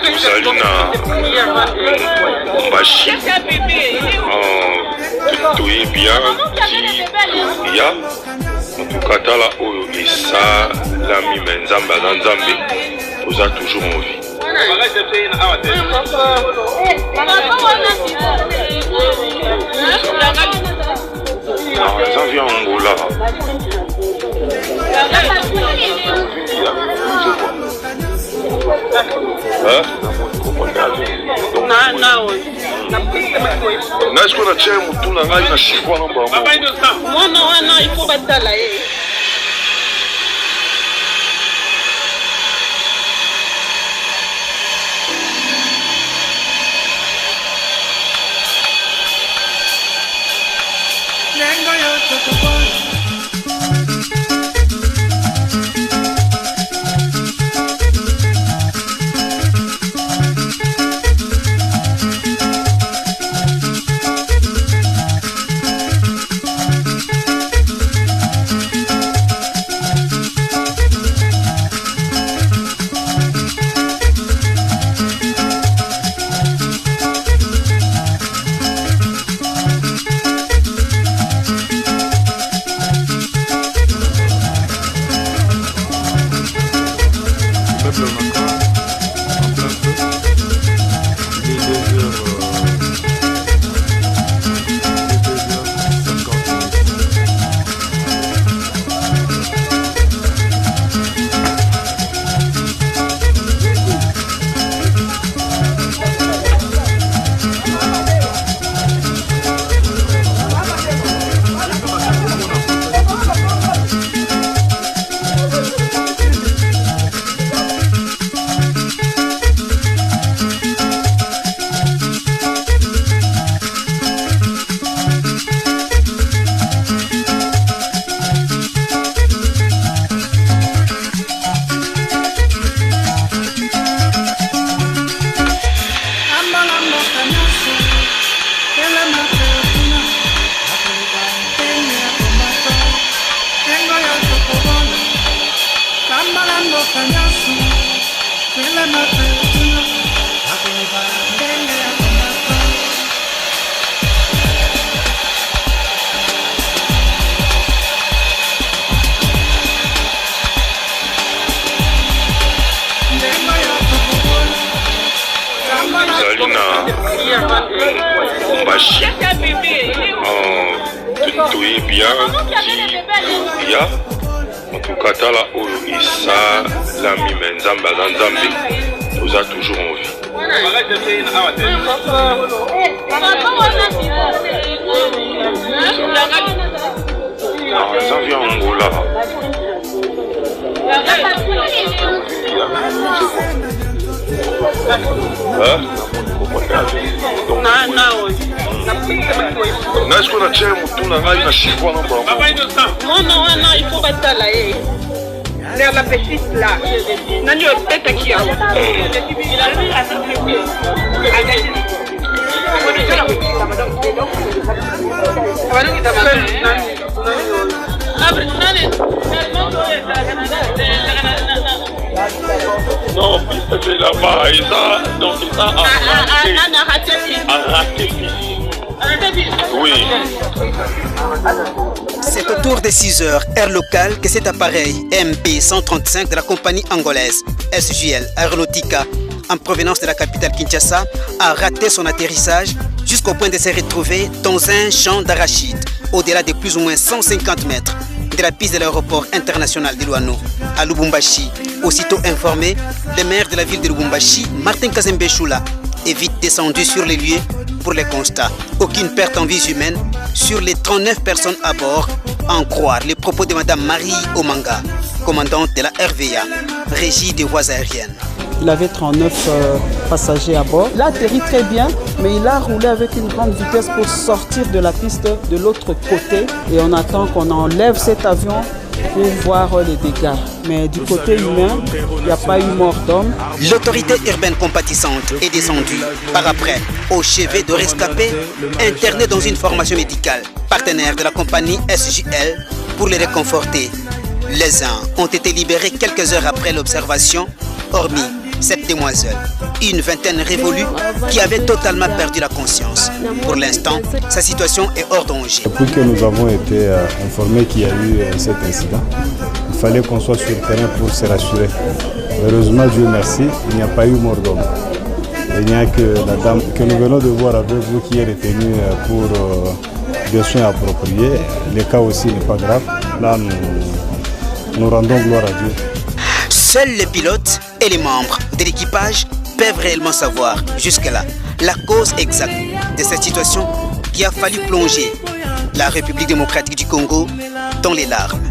tozali na Lubumbashi toyebi ya tukatala oyo esalami me nzambe aza nzambe toza toujours en vie. Nzambe ya Angola nasi ko na tie mutu na ngai na shikwa na bango mwana wana ifo batala ye Lubumbashi toyebi ya tukatala oyo esalami me nzambe aza nzambe toza toujours en vie. Nzambe ya Angola nasi ko na tie mutu na ngai na shikwa na bango mwana wana ifo batala ye vers la petite là nani oteta kia non, c'est là-bas, et ça, donc ça a raté. Oui. C'est autour de 6 heures, heure locale, que cet appareil MP135 de la compagnie angolaise SJL Aeronautica, en provenance de la capitale Kinshasa, a raté son atterrissage jusqu'au point de se retrouver dans un champ d'arachides, au-delà de plus ou moins 150 mètres de la piste de l'aéroport international de Luano à Lubumbashi. Aussitôt informé, le maire de la ville de Lubumbashi, Martin Kazembe Choula, est vite descendu sur les lieux pour les constats. Aucune perte en vies humaines sur les 39 personnes à bord, à en croire les propos de Madame Marie Omanga, commandante de la RVA, Régie des voies aériennes. Il avait 39 passagers à bord. Il a atterri très bien, mais il a roulé avec une grande vitesse pour sortir de la piste de l'autre côté. Et on attend qu'on enlève cet avion pour voir les dégâts. Mais du côté humain, il n'y a pas eu mort d'homme. L'autorité urbaine compatissante est descendue par après au chevet de rescapés internés dans une formation médicale, partenaire de la compagnie SJL, pour les réconforter. Les uns ont été libérés quelques heures après l'observation, hormis cette demoiselle, une vingtaine révolue qui avait totalement perdu la conscience. Pour l'instant, sa situation est hors danger. Depuis que nous avons été informés qu'il y a eu cet incident, il fallait qu'on soit sur le terrain pour se rassurer. Heureusement, Dieu merci, il n'y a pas eu mort d'homme. Il n'y a que la dame que nous venons de voir avec vous qui est retenue pour des soins appropriés. Le cas aussi n'est pas grave. Là, nous rendons gloire à Dieu. Seuls les pilotes et les membres de l'équipage peuvent réellement savoir jusque-là la cause exacte de cette situation qui a fallu plonger la République démocratique du Congo dans les larmes.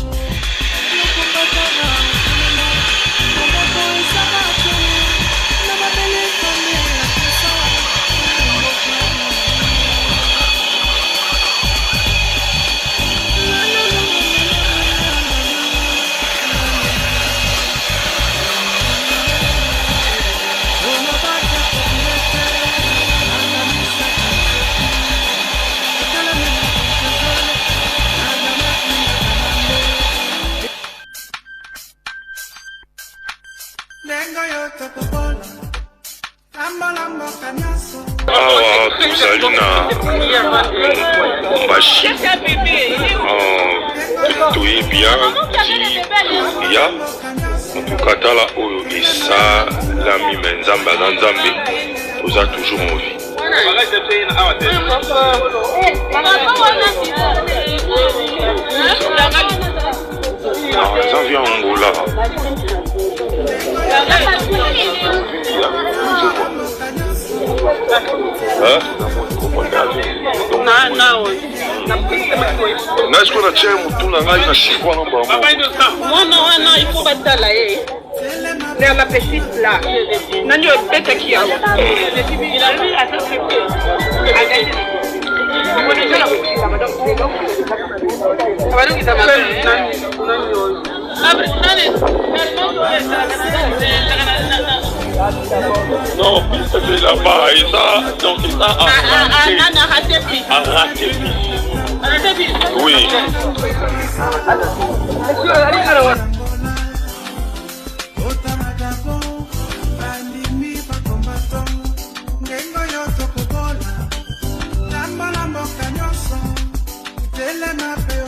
awa tozali na mashine toyebi ya tukatala oyo esalami me nzambe aza nzambe toza toujours en vie. Eza via Angola. Est-ce qu'on a tient mutuna ngai na shikwa na bango? Mwana wana il faut batala vers la petite là. Nani opeta qui a. Il a vu à ça non, c'est là-bas, et ça, donc ça a raté. Oui. Tell them